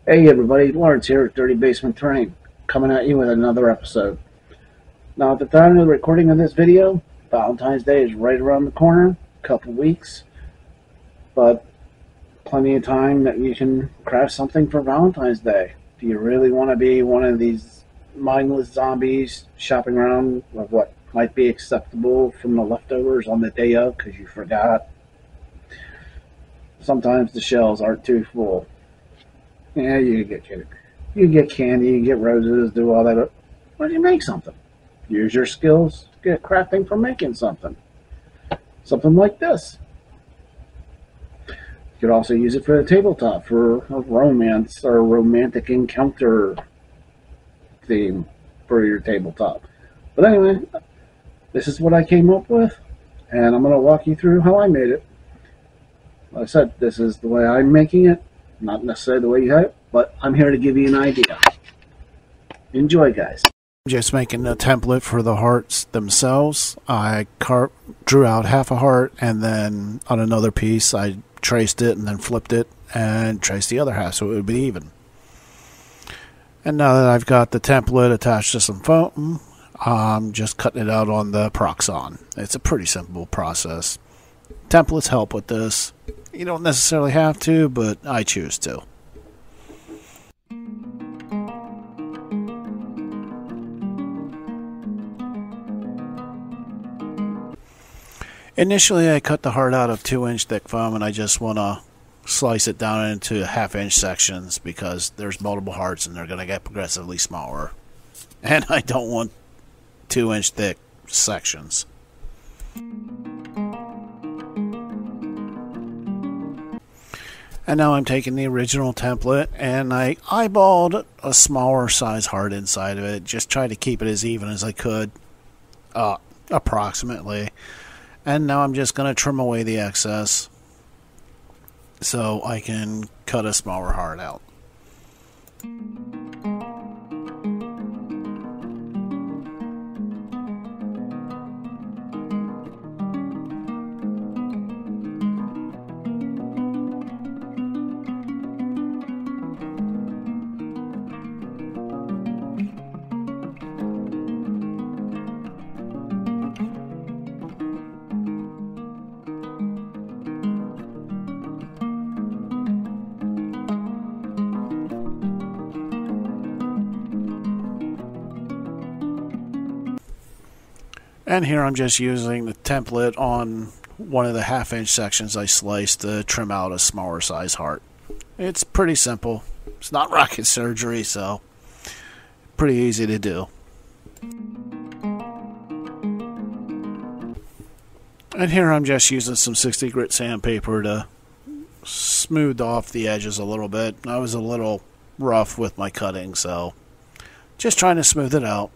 Hey everybody, Lawrence here at Dirty Basement Terrain, coming at you with another episode. Now at the time of the recording of this video, Valentine's Day is right around the corner, a couple weeks, but plenty of time that you can craft something for Valentine's Day. Do you really want to be one of these mindless zombies shopping around with what might be acceptable from the leftovers on the day of because you forgot? Sometimes the shelves aren't too full. Yeah, you get candy, you get roses, do all that. Why do you make something? Use your skills, get crafting for making something. Something like this. You could also use it for the tabletop for a romance or a romantic encounter theme for your tabletop. But anyway, this is what I came up with, and I'm going to walk you through how I made it. Like I said, this is the way I'm making it, not necessarily the way you have it, but I'm here to give you an idea. Enjoy, guys. Just making a template for the hearts themselves. I drew out half a heart, and then on another piece I traced it and then flipped it and traced the other half so it would be even. And now that I've got the template attached to some foam, I'm just cutting it out on the Proxon. It's a pretty simple process. Templates help with this. You don't necessarily have to, but I choose to. Initially, I cut the heart out of 2-inch thick foam, and I just want to slice it down into half-inch sections because there's multiple hearts and they're going to get progressively smaller. And I don't want 2-inch thick sections. And now I'm taking the original template and I eyeballed a smaller size heart inside of it. Just tried to keep it as even as I could, approximately. And now I'm just going to trim away the excess so I can cut a smaller heart out. And here I'm just using the template on one of the half-inch sections I sliced to trim out a smaller size heart. It's pretty simple. It's not rocket surgery, so pretty easy to do. And here I'm just using some 60 grit sandpaper to smooth off the edges a little bit. I was a little rough with my cutting, so just trying to smooth it out.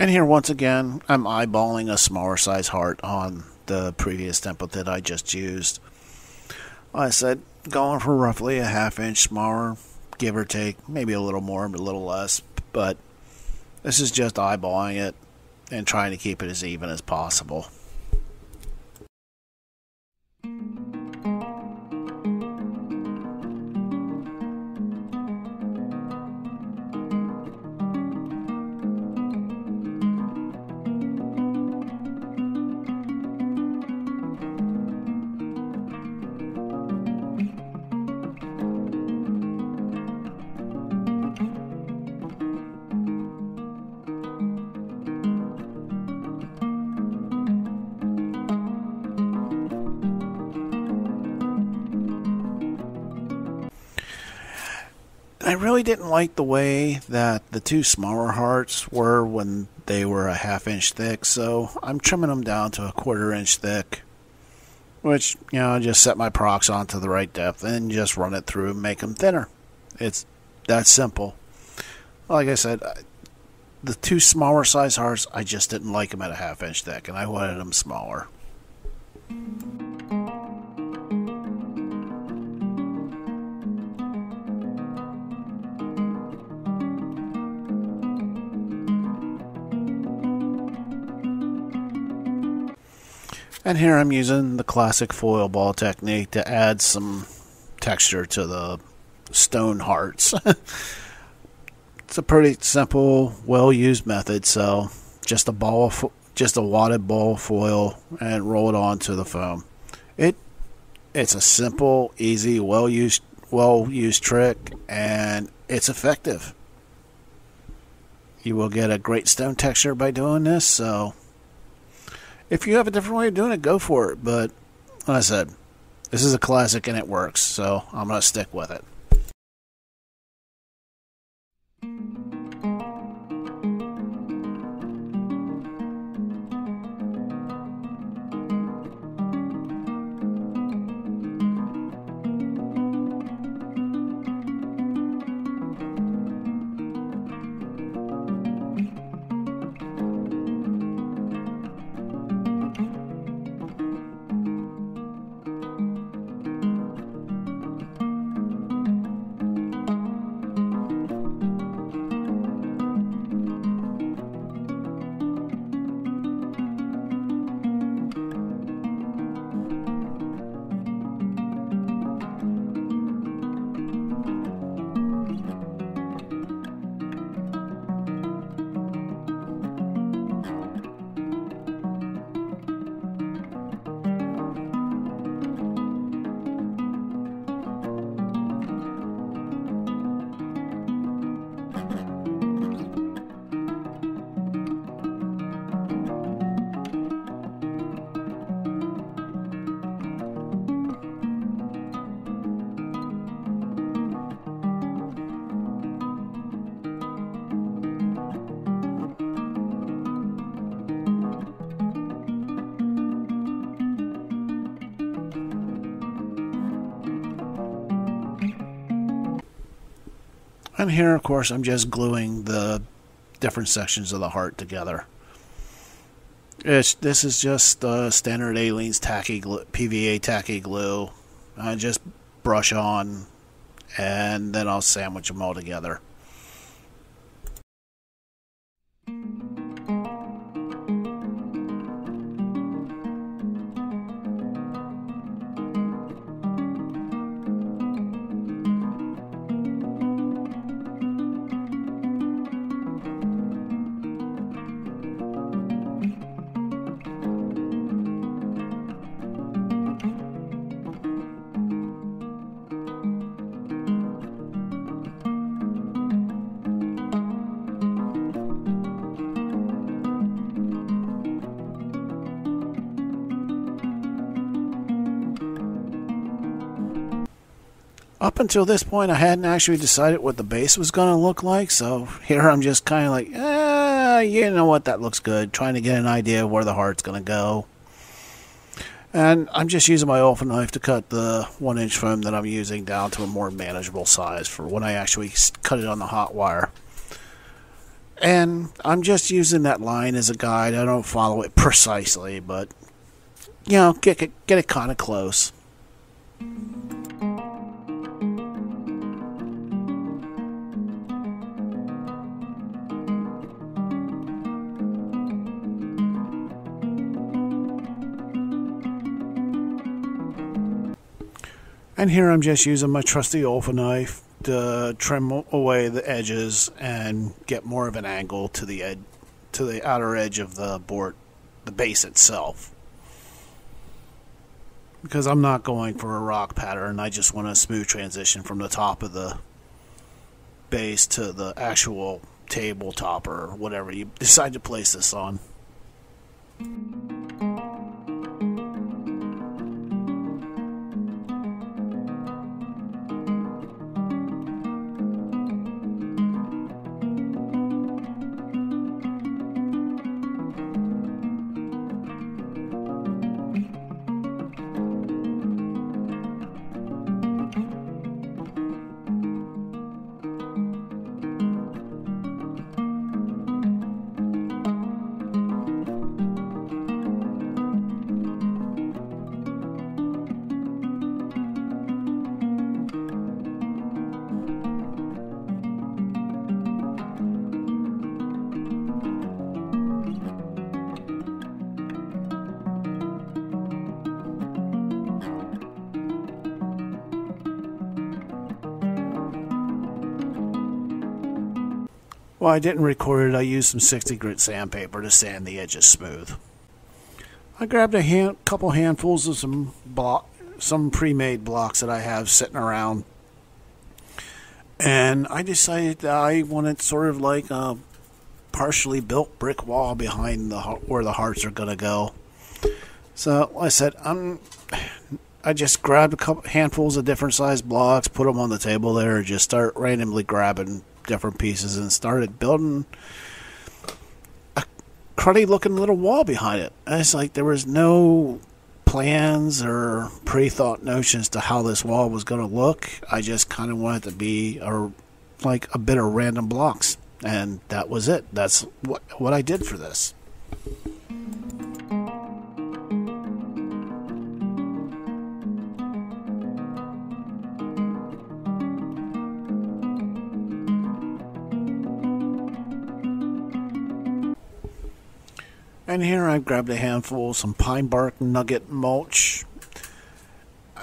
And here, once again, I'm eyeballing a smaller size heart on the previous template that I just used. Like I said, going for roughly a half-inch smaller, give or take, maybe a little more, but a little less. But this is just eyeballing it and trying to keep it as even as possible. I really didn't like the way that the two smaller hearts were when they were a half-inch thick, so I'm trimming them down to a 1/4-inch thick, which, I just set my Proxon to the right depth and just run it through and make them thinner. It's that simple. Like I said, the two smaller size hearts, I just didn't like them at a half-inch thick, and I wanted them smaller. And here I'm using the classic foil ball technique to add some texture to the stone hearts. It's a pretty simple, well-used method. So just just a wadded ball of foil and roll it onto the foam. It's a simple, easy, well-used trick, and it's effective. You will get a great stone texture by doing this. So if you have a different way of doing it, go for it. But like I said, this is a classic and it works, so I'm going to stick with it. And here, of course, I'm just gluing the different sections of the heart together. This is just standard Aleene's tacky glue, PVA tacky glue. I just brush on, and then I'll sandwich them all together. Up until this point, I hadn't actually decided what the base was going to look like, so here I'm just kind of like, you know what, that looks good, trying to get an idea of where the heart's going to go. And I'm just using my Alpha knife to cut the 1-inch foam that I'm using down to a more manageable size for when I actually cut it on the hot wire. And I'm just using that line as a guide. I don't follow it precisely, but, you know, get it kind of close. And here I'm just using my trusty Alpha knife to trim away the edges and get more of an angle to the outer edge of the board, the base itself. Because I'm not going for a rock pattern, I just want a smooth transition from the top of the base to the actual tabletop or whatever you decide to place this on. Well, I didn't record it. I used some 60 grit sandpaper to sand the edges smooth. I grabbed a couple handfuls of some pre-made blocks that I have sitting around, and I decided that I wanted sort of like a partially built brick wall behind where the hearts are going to go. So I said, I just grabbed a couple handfuls of different sized blocks, put them on the table there, and just start randomly grabbing different pieces and started building a cruddy looking little wall behind it. And it's like there was no plans or pre-thought notions to how this wall was going to look. I just kind of wanted it to be like a bit of random blocks, and that was it. That's what I did for this. And here I grabbed a handful of some pine bark nugget mulch.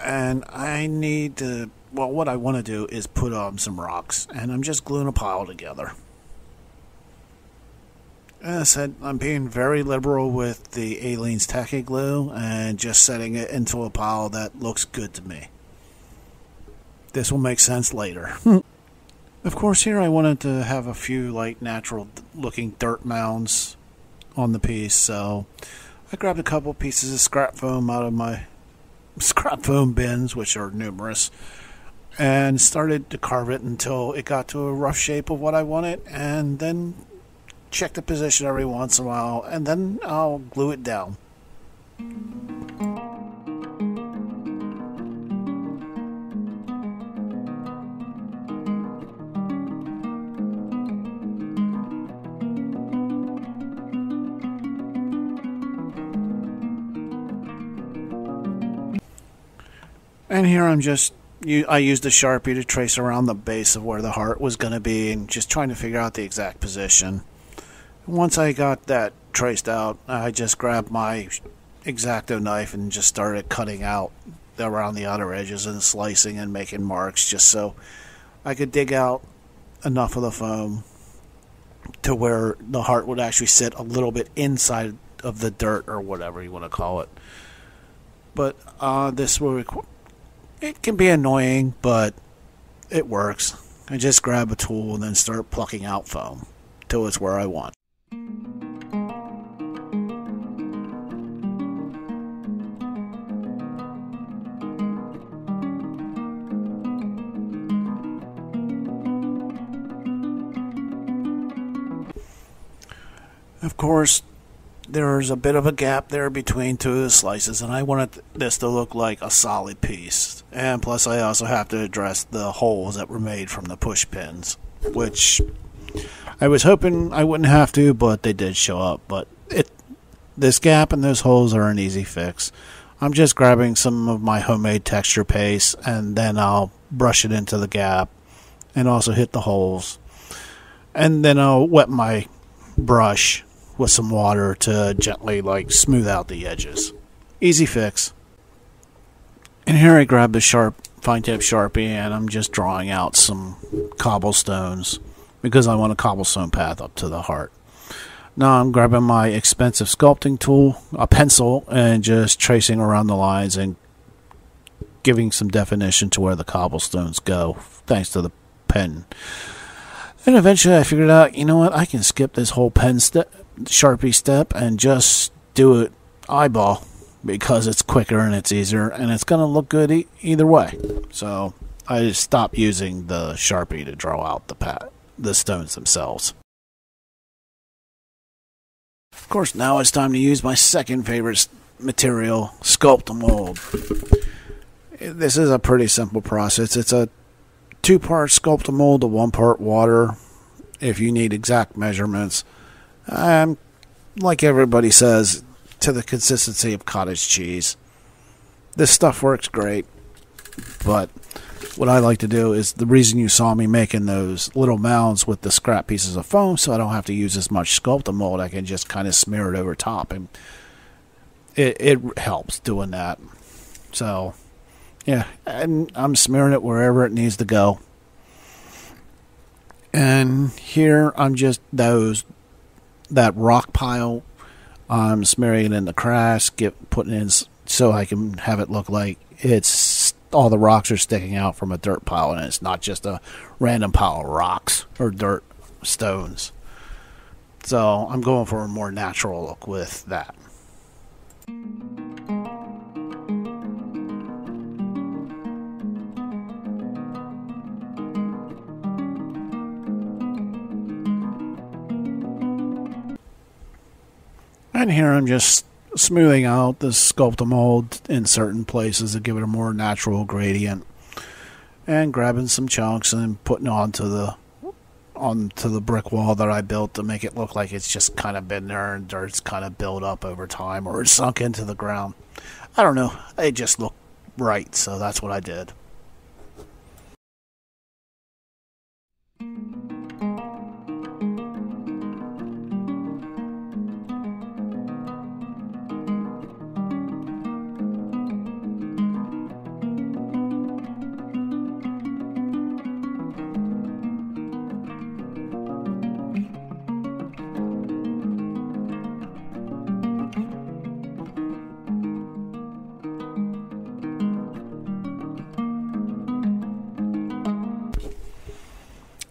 And I need to, well, what I want to do is put on some rocks. And I'm just gluing a pile together. As I said, I'm being very liberal with the Aleene's tacky glue and just setting it into a pile that looks good to me. This will make sense later. Of course, here I wanted to have a few like natural looking dirt mounds on the piece, so I grabbed a couple pieces of scrap foam out of my scrap foam bins, which are numerous, and started to carve it until it got to a rough shape of what I wanted, and then check the position every once in a while, and then I'll glue it down. And here I used a Sharpie to trace around the base of where the heart was going to be and just trying to figure out the exact position. Once I got that traced out, I just grabbed my X-Acto knife and just started cutting out around the outer edges and slicing and making marks just so I could dig out enough of the foam to where the heart would actually sit a little bit inside of the dirt or whatever you want to call it. But this will require... It can be annoying, but it works. I just grab a tool and then start plucking out foam till it's where I want. Of course, there's a bit of a gap there between two of the slices, and I wanted this to look like a solid piece. And plus, I also have to address the holes that were made from the push pins, which I was hoping I wouldn't have to, but they did show up. But this gap and those holes are an easy fix. I'm just grabbing some of my homemade texture paste, and then I'll brush it into the gap and also hit the holes. And then I'll wet my brush with some water to gently smooth out the edges. Easy fix. And here I grab the fine tip Sharpie and I'm just drawing out some cobblestones because I want a cobblestone path up to the heart. Now I'm grabbing my expensive sculpting tool, a pencil, and just tracing around the lines and giving some definition to where the cobblestones go thanks to the pen. And eventually I figured out, you know what, I can skip this whole Sharpie step and just do it eyeball because it's quicker and it's easier and it's going to look good either way. So I stopped using the Sharpie to draw out the stones themselves. Of course, now it's time to use my second favorite material, Sculpt-A-Mold. This is a pretty simple process. It's a 2-part Sculpt-A-Mold to 1-part water if you need exact measurements. Like everybody says, to the consistency of cottage cheese. This stuff works great, but what I like to do is the reason you saw me making those little mounds with the scrap pieces of foam, so I don't have to use as much Sculpt-A-Mold. I can just kind of smear it over top, and it helps doing that. So, yeah, and I'm smearing it wherever it needs to go. And And here I'm just that rock pile. I'm smearing it in the crash, putting it in so I can have it look like it's all the rocks are sticking out from a dirt pile, and it's not just a random pile of rocks or dirt stones. So I'm going for a more natural look with that. And here I'm just smoothing out the sculpt mold in certain places to give it a more natural gradient, and grabbing some chunks and putting onto the brick wall that I built to make it look like it's just kind of been there and dirt's kind of built up over time, or it's sunk into the ground. I don't know, it just looked right, so that's what I did.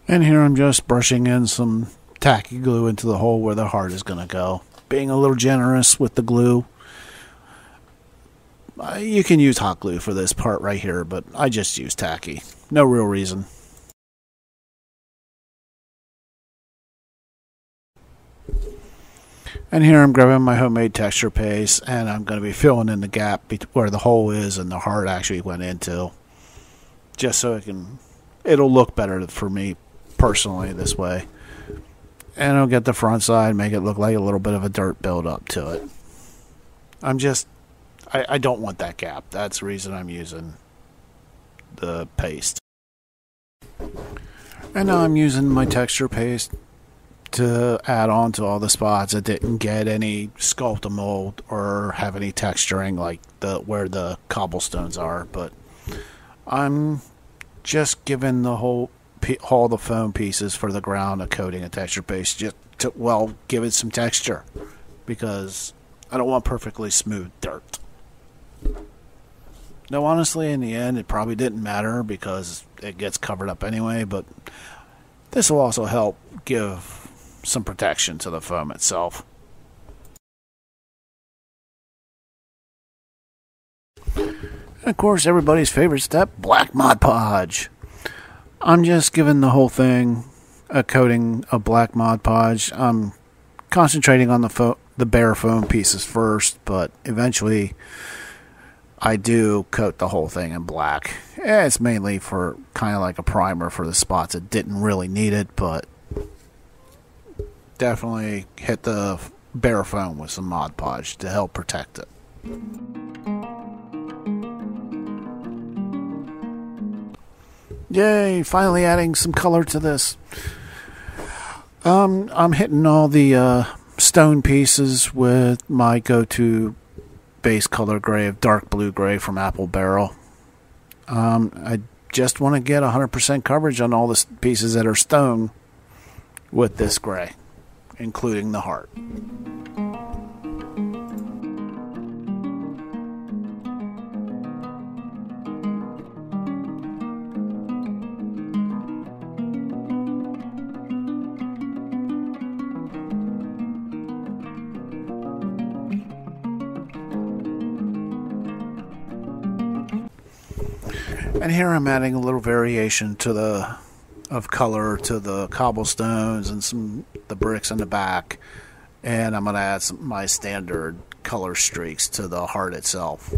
And here I'm just brushing in some tacky glue into the hole where the heart is going to go. Being a little generous with the glue. You can use hot glue for this part right here, but I just use tacky. No real reason. And here I'm grabbing my homemade texture paste, and I'm going to be filling in the gap where the hole is and the heart actually went into. Just so it'll look better for me personally this way. And I'll get the front side, make it look like a little bit of a dirt build up to it. I don't want that gap. That's the reason I'm using the paste. And now I'm using my texture paste to add on to all the spots that didn't get any sculpt mold or have any texturing like where the cobblestones are. But I'm just giving all the foam pieces for the ground a coating of texture paste just to, give it some texture, because I don't want perfectly smooth dirt. No, honestly, in the end, it probably didn't matter because it gets covered up anyway, but this will also help give some protection to the foam itself. And of course, everybody's favorite step, black Mod Podge. I'm just giving the whole thing a coating of black Mod Podge. I'm concentrating on the bare foam pieces first, but eventually I do coat the whole thing in black. It's mainly for kind of like a primer for the spots that didn't really need it, but definitely hit the bare foam with some Mod Podge to help protect it. Yay, finally adding some color to this. I'm hitting all the stone pieces with my go-to base color gray of dark blue gray from Apple Barrel. I just want to get 100% coverage on all the pieces that are stone with this gray, including the heart. And here I'm adding a little variation of color to the cobblestones and the bricks in the back, and I'm going to add my standard color streaks to the heart itself.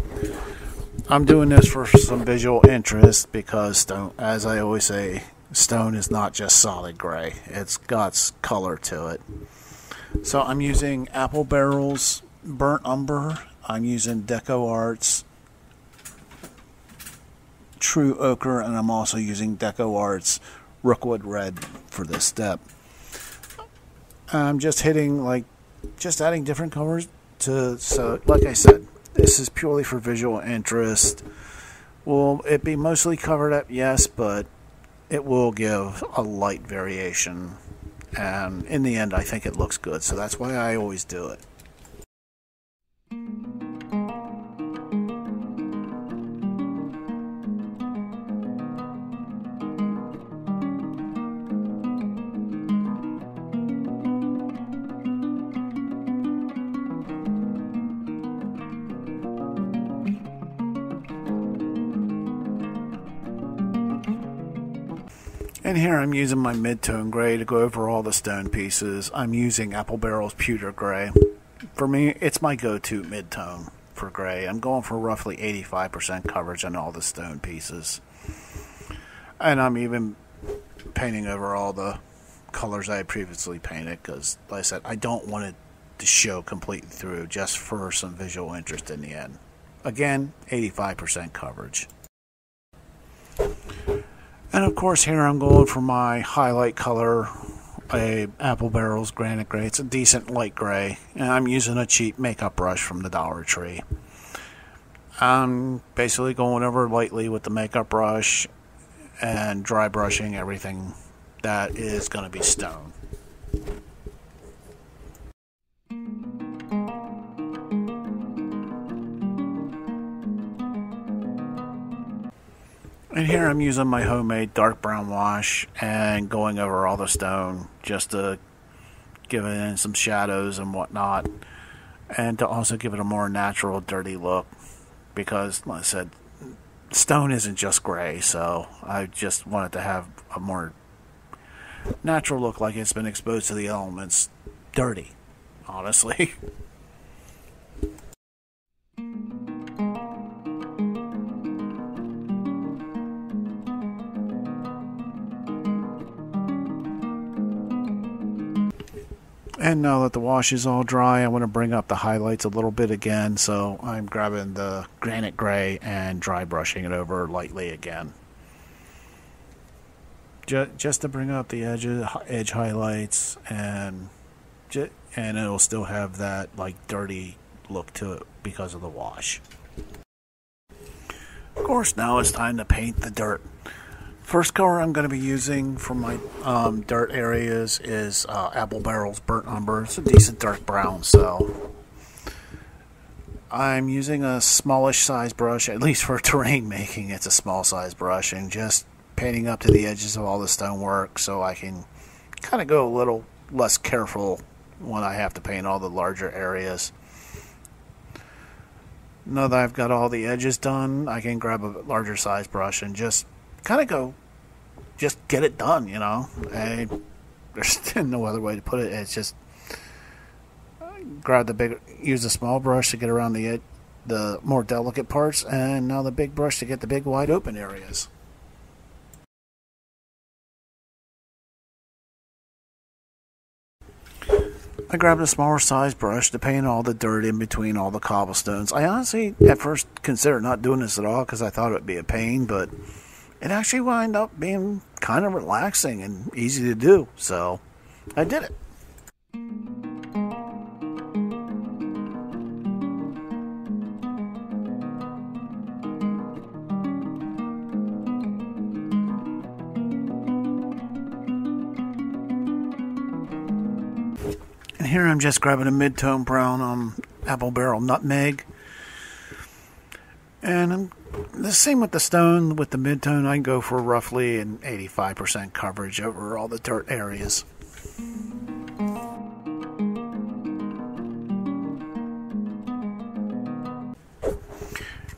I'm doing this for some visual interest because stone, as I always say, stone is not just solid gray. It's got color to it. So I'm using Apple Barrel's Burnt Umber. I'm using Deco Art's True Ochre, and I'm also using Deco Art's Rookwood Red for this step. I'm just adding different colors so like I said, this is purely for visual interest. Will it be mostly covered up? Yes, but it will give a light variation, and in the end I think it looks good, so that's why I always do it. And here I'm using my mid-tone gray to go over all the stone pieces. I'm using Apple Barrel's Pewter Gray. For me, it's my go-to mid-tone for gray. I'm going for roughly 85% coverage on all the stone pieces. And I'm even painting over all the colors I had previously painted because, like I said, I don't want it to show completely through, just for some visual interest in the end. Again, 85% coverage. And of course here I'm going for my highlight color, a Apple Barrel's Granite Gray. It's a decent light gray, and I'm using a cheap makeup brush from the Dollar Tree. I'm basically going over lightly with the makeup brush and dry brushing everything that is going to be stone. And here I'm using my homemade dark brown wash and going over all the stone just to give it in some shadows and whatnot, and to also give it a more natural, dirty look, because, like I said, stone isn't just gray, so I just wanted to have a more natural look, like it's been exposed to the elements. Dirty, honestly. And now that the wash is all dry, I want to bring up the highlights a little bit again, so I'm grabbing the Granite Gray and dry brushing it over lightly again. Just to bring up the edge highlights, and it'll still have that like dirty look to it because of the wash. Of course, now it's time to paint the dirt. First color I'm going to be using for my dirt areas is Apple Barrel's Burnt Umber. It's a decent dark brown, so I'm using a smallish size brush, at least for terrain making. It's a small size brush, and just painting up to the edges of all the stonework so I can kind of go a little less careful when I have to paint all the larger areas. Now that I've got all the edges done, I can grab a larger size brush and just kind of just get it done, you know. There's no other way to put it. It's just use a small brush to get around the more delicate parts, and now the big brush to get the big wide open areas. I grabbed a smaller size brush to paint all the dirt in between all the cobblestones. I honestly at first considered not doing this at all because I thought it would be a pain, but it actually wound up being kind of relaxing and easy to do, so I did it. And here I'm just grabbing a mid-tone brown Apple Barrel Nutmeg. And I'm the same with the stone. With the mid-tone, I can go for roughly an 85% coverage over all the dirt areas.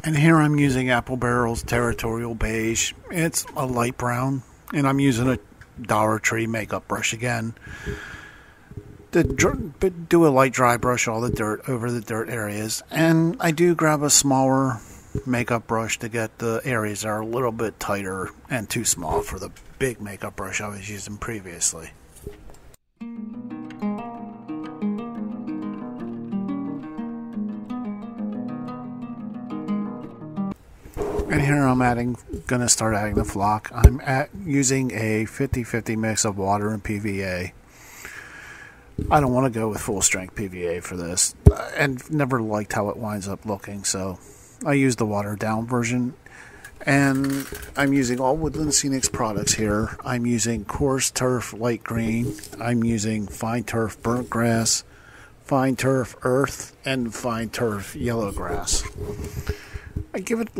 And here I'm using Apple Barrel's Territorial Beige. It's a light brown, and I'm using a Dollar Tree makeup brush again to do a light dry brush all the dirt over the dirt areas. And I do grab a smaller makeup brush to get the areas that are a little bit tighter and too small for the big makeup brush I was using previously. And here I'm gonna start adding the flock. I'm using a 50-50 mix of water and PVA. I don't want to go with full strength PVA for this, and never liked how it winds up looking, so I use the watered down version. And I'm using all Woodland Scenics products here. I'm using coarse turf light green. I'm using fine turf burnt grass, fine turf earth, and fine turf yellow grass. I give it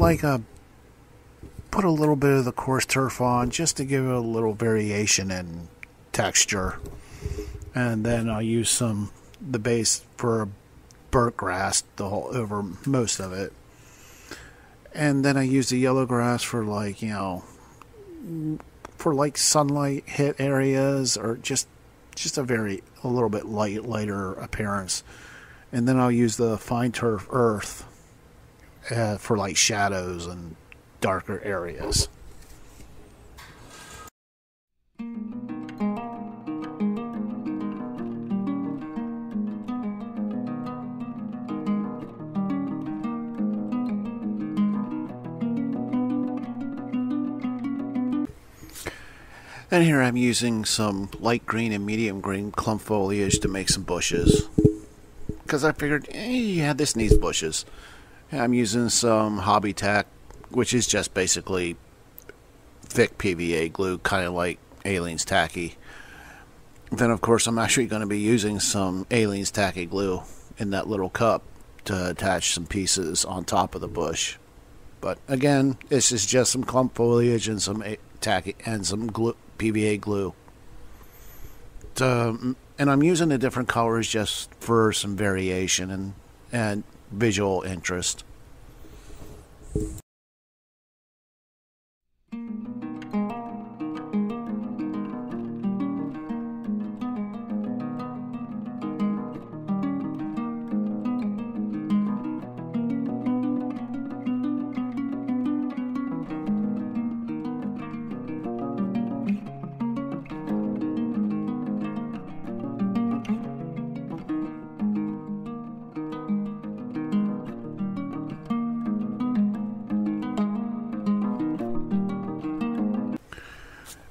put a little bit of the coarse turf on just to give it a little variation in texture. And then I'll use the base for burnt grass over most of it. And then I use the yellow grass for sunlight hit areas, or just a little bit lighter appearance. And then I'll use the fine turf earth for shadows and darker areas. And here I'm using some light green and medium green clump foliage to make some bushes. Because I figured, this needs bushes. And I'm using some Hobby Tack, which is just basically thick PVA glue, kind of like Aleene's Tacky. Then, of course, I'm actually going to be using some Aleene's Tacky glue in that little cup to attach some pieces on top of the bush. But again, this is just some clump foliage and some tacky and some PVA glue. And I'm using the different colors just for some variation and visual interest.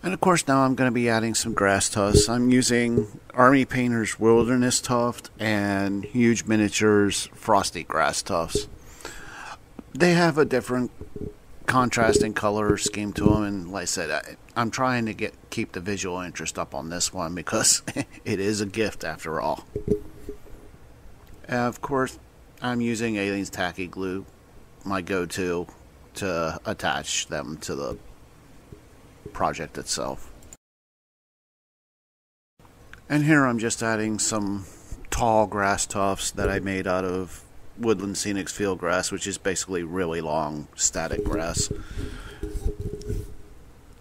And of course now I'm going to be adding some grass tufts. I'm using Army Painter's Wilderness Tuft and Huge Miniatures Frosty Grass Tufts. They have a different contrasting color scheme to them, and like I said, I'm trying to keep the visual interest up on this one because it is a gift after all. And of course I'm using Aleene's Tacky glue, my go-to, to attach them to the project itself. And here I'm just adding some tall grass tufts that I made out of Woodland Scenics field grass, which is basically really long static grass.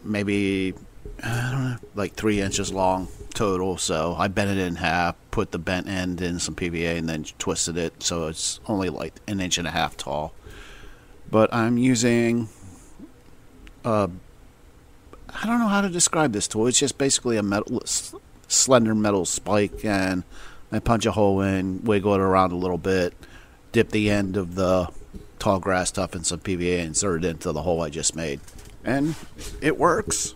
Maybe, I don't know, like 3 inches long total. So I bent it in half, put the bent end in some PVA, and then twisted it so it's only like 1.5 inches tall. But I'm using I don't know how to describe this tool. It's just basically a slender metal spike, and I punch a hole in, wiggle it around a little bit, dip the end of the tall grass tuft in some PVA, and insert it into the hole I just made. And it works.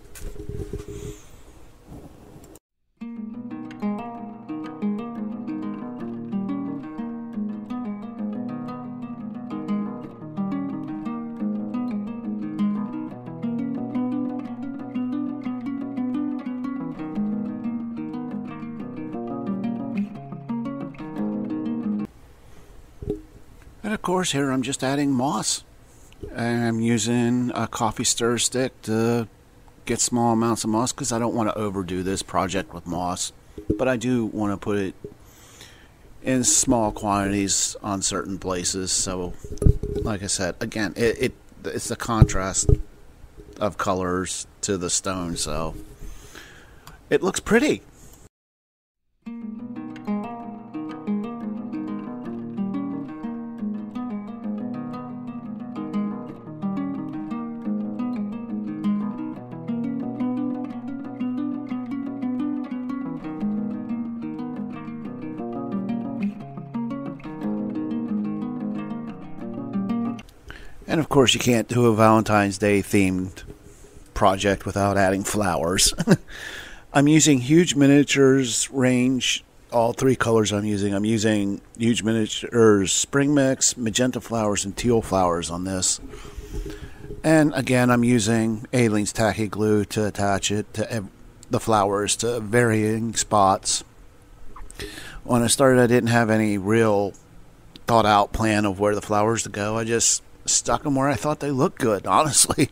And of course here I'm just adding moss. And I'm using a coffee stir stick to get small amounts of moss because I don't want to overdo this project with moss. But I do want to put it in small quantities on certain places. So like I said, again, it's the contrast of colors to the stone, so it looks pretty. And of course you can't do a Valentine's Day themed project without adding flowers. I'm using Huge Miniatures range, all 3 colors I'm using. I'm using Huge Miniatures Spring Mix, Magenta Flowers, and Teal Flowers on this. And again, I'm using Aleene's tacky glue to attach it to the flowers to varying spots. When I started, I didn't have any real thought out plan of where the flowers to go. I just stuck them where I thought they looked good, honestly.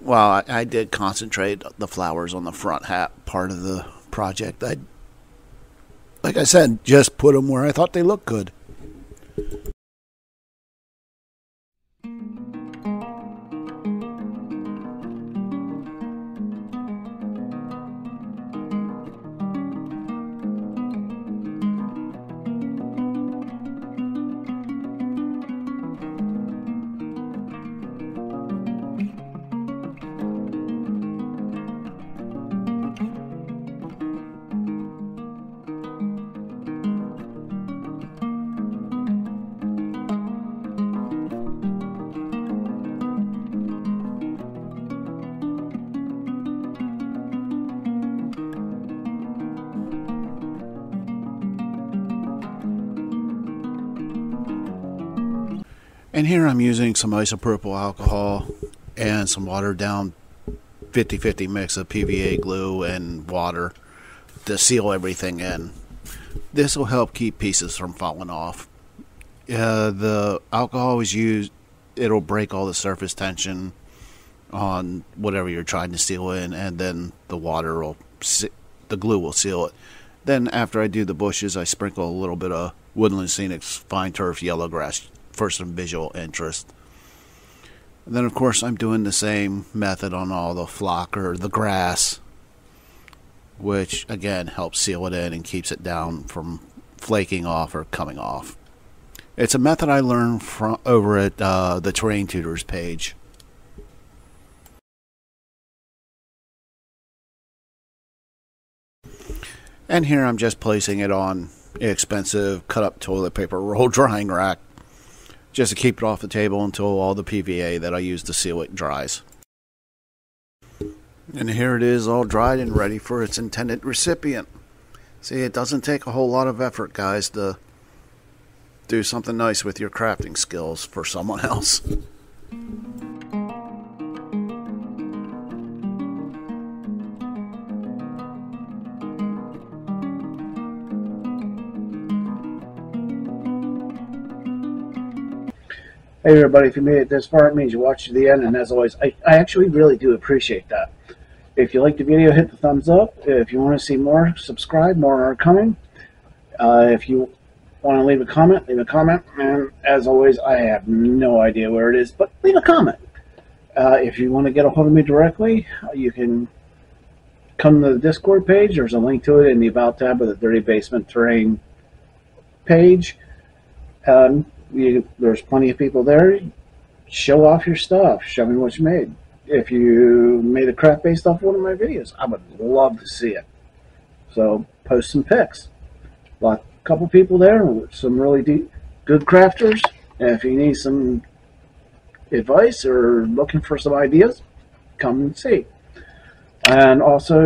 Well, I did concentrate the flowers on the front hat part of the project. Like I said, just put them where I thought they looked good. And here I'm using some isopropyl alcohol and some watered down 50-50 mix of PVA glue and water to seal everything in. This will help keep pieces from falling off. The alcohol is used, it'll break all the surface tension on whatever you're trying to seal in, and then the glue will seal it. Then after I do the bushes, I sprinkle a little bit of Woodland Scenics Fine Turf Yellow Grass for some visual interest. And then of course I'm doing the same method on all the flock or the grass, which again helps seal it in and keeps it down from flaking off or coming off. It's a method I learned from over at the Terrain Tutors page. And here I'm just placing it on expensive cut up toilet paper roll drying rack, just to keep it off the table until all the PVA that I use to seal it dries. And here it is, all dried and ready for its intended recipient. See, it doesn't take a whole lot of effort, guys, to do something nice with your crafting skills for someone else. Hey everybody, if you made it this far, it means you watched to the end, and as always, I actually really do appreciate that. If you like the video, hit the thumbs up. If you want to see more, subscribe. More are coming. If you want to leave a comment, and as always, I have no idea where it is, but leave a comment. If you want to get a hold of me directly, you can come to the Discord page. There's a link to it in the About tab of the Dirty Basement Terrain page. There's plenty of people there. Show off your stuff. Show me what you made. If you made a craft based off one of my videos, I would love to see it. So post some pics. A couple people there, some really good crafters. And if you need some advice or looking for some ideas, come and see. And also,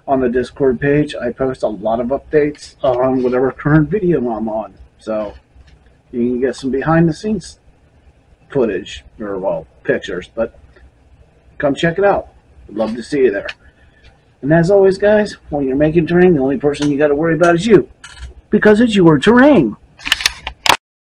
on the Discord page, I post a lot of updates on whatever current video I'm on. So you can get some behind the scenes footage, or well, pictures, but come check it out. I'd love to see you there. And as always, guys, when you're making terrain, the only person you got to worry about is you, because it's your terrain.